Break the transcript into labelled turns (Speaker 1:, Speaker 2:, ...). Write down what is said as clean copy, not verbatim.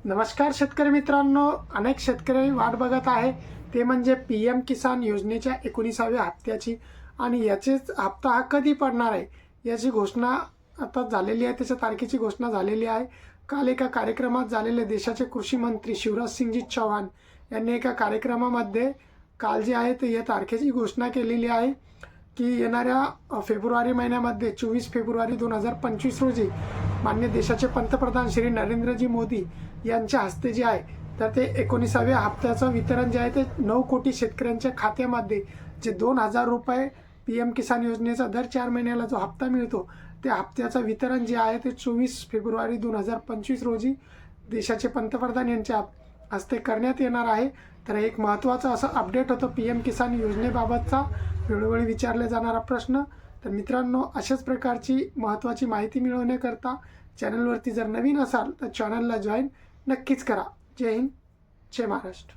Speaker 1: नमस्कार शेतकरी मित्रांनो, अनेक शेतकरी वाट बघत आहे ते म्हणजे PM किसान योजनेच्या 19व्या हप्त्याची आणि याचेच हप्ता हा कधी पडणार आहे याची घोषणा आता झालेली आहे। त्याच्या तारखेची घोषणा झालेली आहे। काल एका कार्यक्रमात झालेले देशाचे कृषी मंत्री शिवराज सिंगजी चौहान यांनी एका कार्यक्रमामध्ये काल जे आहे ते या तारखेची घोषणा केलेली आहे की येणाऱ्या फेब्रुवारी महिन्यामध्ये 24 फेब्रुवारी 2025 रोजी माननीय देशाचे पंतप्रधान श्री नरेंद्रजी मोदी यांच्या हस्ते जे आहे तर ते 19व्या हप्त्याचं वितरण जे आहे ते 9 कोटी शेतकऱ्यांच्या खात्यामध्ये जे 2000 रुपये PM किसान योजनेचा दर 4 महिन्याला जो हप्ता मिळतो त्या हप्त्याचं वितरण जे आहे ते 24 फेब्रुवारी 2025 रोजी देशाचे पंतप्रधान यांच्या हस्ते करण्यात येणार आहे। तर एक महत्त्वाचा असं अपडेट होतं PM किसान योजनेबाबतचा वेळोवेळी विचारले जाणारा प्रश्न। तर मित्रांनो, अशाच प्रकारची महत्त्वाची माहिती मिळवण्याकरता चॅनलवरती जर नवीन असाल तर चॅनलला जॉईन नक्कीच करा। जय हिंद, जय महाराष्ट्र।